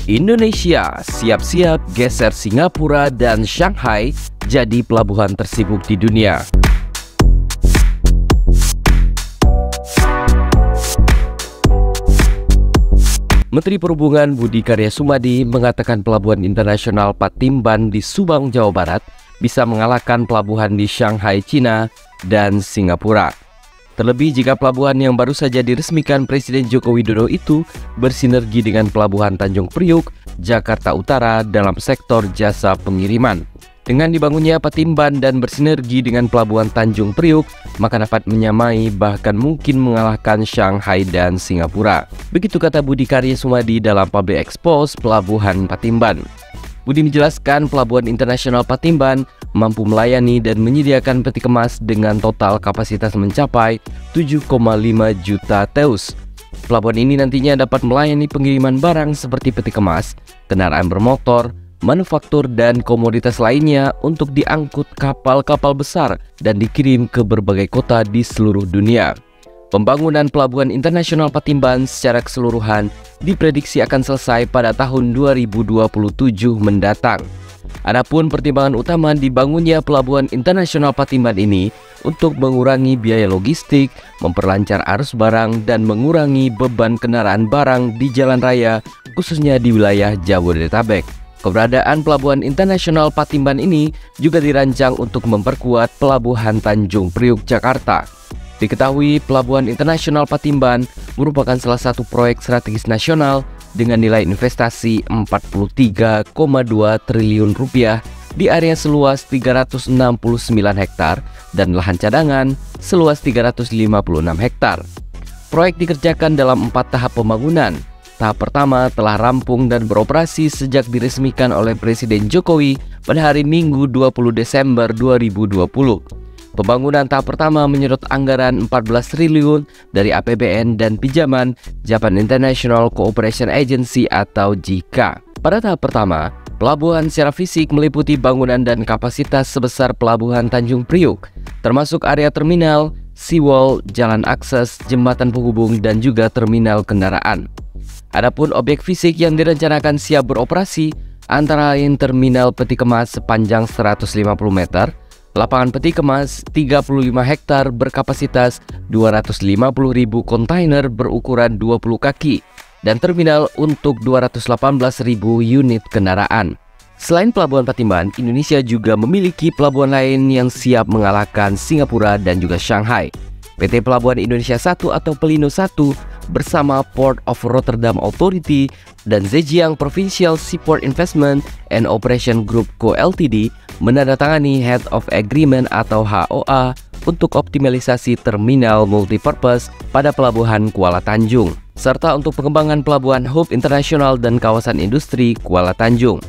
Indonesia siap-siap geser Singapura dan Shanghai jadi pelabuhan tersibuk di dunia. Menteri Perhubungan Budi Karya Sumadi mengatakan pelabuhan internasional Patimban di Subang, Jawa Barat bisa mengalahkan pelabuhan di Shanghai, China, dan Singapura. Terlebih jika pelabuhan yang baru saja diresmikan Presiden Joko Widodo itu bersinergi dengan pelabuhan Tanjung Priuk, Jakarta Utara dalam sektor jasa pengiriman. Dengan dibangunnya Patimban dan bersinergi dengan pelabuhan Tanjung Priuk, maka dapat menyamai bahkan mungkin mengalahkan Shanghai dan Singapura. Begitu kata Budi Karya Sumadi dalam Public Expose Pelabuhan Patimban. Budi menjelaskan pelabuhan internasional Patimban mampu melayani dan menyediakan peti kemas dengan total kapasitas mencapai 7,5 juta TEU. Pelabuhan ini nantinya dapat melayani pengiriman barang seperti peti kemas, kendaraan bermotor, manufaktur, dan komoditas lainnya untuk diangkut kapal-kapal besar dan dikirim ke berbagai kota di seluruh dunia. Pembangunan Pelabuhan Internasional Patimban secara keseluruhan diprediksi akan selesai pada tahun 2027 mendatang. Adapun pertimbangan utama dibangunnya Pelabuhan Internasional Patimban ini untuk mengurangi biaya logistik, memperlancar arus barang, dan mengurangi beban kendaraan barang di jalan raya, khususnya di wilayah Jabodetabek. Keberadaan Pelabuhan Internasional Patimban ini juga dirancang untuk memperkuat Pelabuhan Tanjung Priuk, Jakarta. Diketahui Pelabuhan Internasional Patimban merupakan salah satu proyek strategis nasional dengan nilai investasi 43,2 triliun rupiah di area seluas 369 hektar dan lahan cadangan seluas 356 hektar. Proyek dikerjakan dalam 4 tahap pembangunan. Tahap pertama telah rampung dan beroperasi sejak diresmikan oleh Presiden Jokowi pada hari Minggu 20 Desember 2020. Pembangunan tahap pertama menyedot anggaran 14 triliun dari APBN dan pinjaman Japan International Cooperation Agency atau JICA. Pada tahap pertama, pelabuhan secara fisik meliputi bangunan dan kapasitas sebesar Pelabuhan Tanjung Priuk, termasuk area terminal, seawall, jalan akses, jembatan penghubung, dan juga terminal kendaraan. Adapun objek fisik yang direncanakan siap beroperasi antara lain terminal peti kemas sepanjang 150 meter, lapangan peti kemas 35 hektar berkapasitas 250.000 kontainer berukuran 20 kaki, dan terminal untuk 218.000 unit kendaraan. Selain Pelabuhan Patimban, Indonesia juga memiliki pelabuhan lain yang siap mengalahkan Singapura dan juga Shanghai. PT Pelabuhan Indonesia 1 atau Pelindo 1 bersama Port of Rotterdam Authority dan Zhejiang Provincial Seaport Investment and Operation Group Co. Ltd menandatangani Head of Agreement atau HOA untuk optimalisasi terminal multipurpose pada Pelabuhan Kuala Tanjung, serta untuk pengembangan Pelabuhan Hub Internasional dan Kawasan Industri Kuala Tanjung.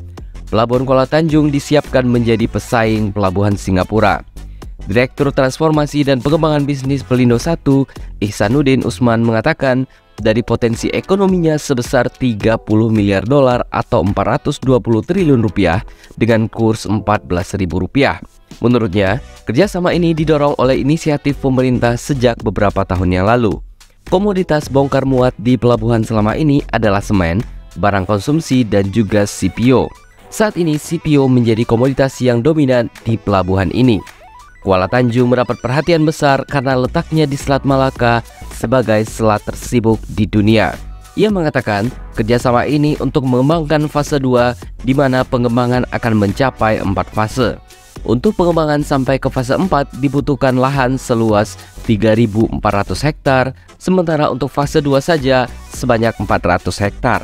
Pelabuhan Kuala Tanjung disiapkan menjadi pesaing Pelabuhan Singapura. Direktur Transformasi dan Pengembangan Bisnis Pelindo 1, Ihsanuddin Usman mengatakan dari potensi ekonominya sebesar 30 miliar dolar atau 420 triliun rupiah dengan kurs 14.000 rupiah. Menurutnya, kerjasama ini didorong oleh inisiatif pemerintah sejak beberapa tahun yang lalu. Komoditas bongkar muat di pelabuhan selama ini adalah semen, barang konsumsi, dan juga CPO. Saat ini CPO menjadi komoditas yang dominan di pelabuhan ini. Kuala Tanjung mendapat perhatian besar karena letaknya di Selat Malaka sebagai selat tersibuk di dunia. Ia mengatakan kerjasama ini untuk mengembangkan fase 2 di mana pengembangan akan mencapai 4 fase. Untuk pengembangan sampai ke fase 4 dibutuhkan lahan seluas 3.400 hektar, sementara untuk fase 2 saja sebanyak 400 hektar.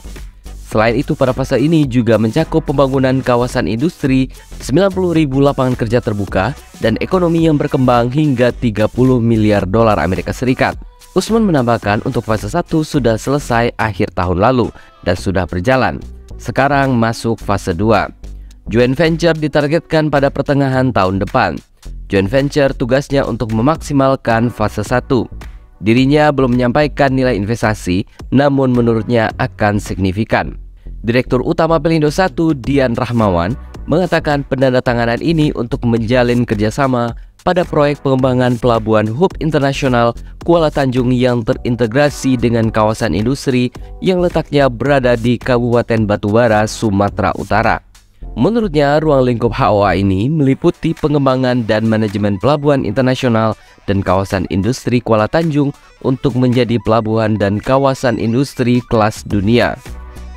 Selain itu, pada fase ini juga mencakup pembangunan kawasan industri, 90.000 lapangan kerja terbuka, dan ekonomi yang berkembang hingga 30 miliar dolar Amerika Serikat. Usman menambahkan untuk fase 1 sudah selesai akhir tahun lalu dan sudah berjalan. Sekarang masuk fase 2. Joint venture ditargetkan pada pertengahan tahun depan. Joint venture tugasnya untuk memaksimalkan fase 1. Dirinya belum menyampaikan nilai investasi, namun menurutnya akan signifikan. Direktur Utama Pelindo 1, Dian Rahmawan, mengatakan penandatanganan ini untuk menjalin kerjasama pada proyek pengembangan Pelabuhan Hub Internasional Kuala Tanjung yang terintegrasi dengan kawasan industri yang letaknya berada di Kabupaten Batubara, Sumatera Utara. Menurutnya, ruang lingkup HOA ini meliputi pengembangan dan manajemen pelabuhan internasional dan kawasan industri Kuala Tanjung untuk menjadi pelabuhan dan kawasan industri kelas dunia,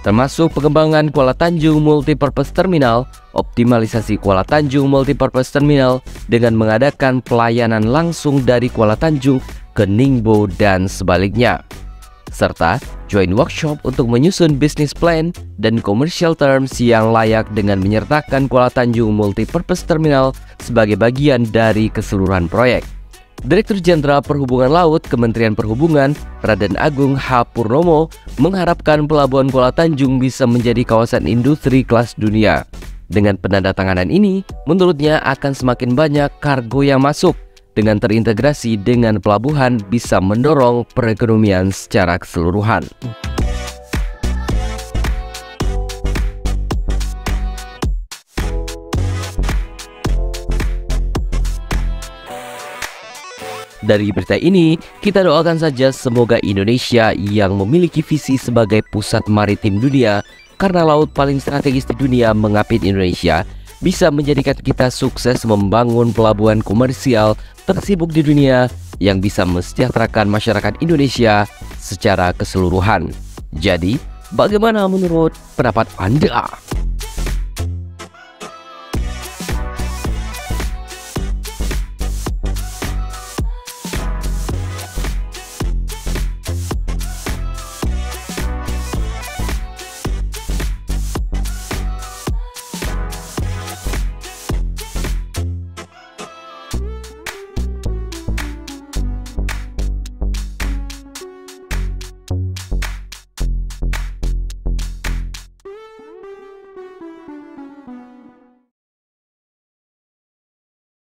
termasuk pengembangan Kuala Tanjung Multipurpose Terminal, optimalisasi Kuala Tanjung Multipurpose Terminal dengan mengadakan pelayanan langsung dari Kuala Tanjung ke Ningbo dan sebaliknya, serta joint workshop untuk menyusun business plan dan commercial terms yang layak dengan menyertakan Kuala Tanjung Multipurpose Terminal sebagai bagian dari keseluruhan proyek. Direktur Jenderal Perhubungan Laut Kementerian Perhubungan, Raden Agung H. Purnomo, mengharapkan Pelabuhan Kuala Tanjung bisa menjadi kawasan industri kelas dunia. Dengan penandatanganan ini, menurutnya akan semakin banyak kargo yang masuk. Dengan terintegrasi dengan pelabuhan bisa mendorong perekonomian secara keseluruhan. Dari berita ini, kita doakan saja semoga Indonesia yang memiliki visi sebagai pusat maritim dunia karena laut paling strategis di dunia mengapit Indonesia, bisa menjadikan kita sukses membangun pelabuhan komersial tersibuk di dunia yang bisa mesejahterakan masyarakat Indonesia secara keseluruhan. Jadi, bagaimana menurut pendapat Anda?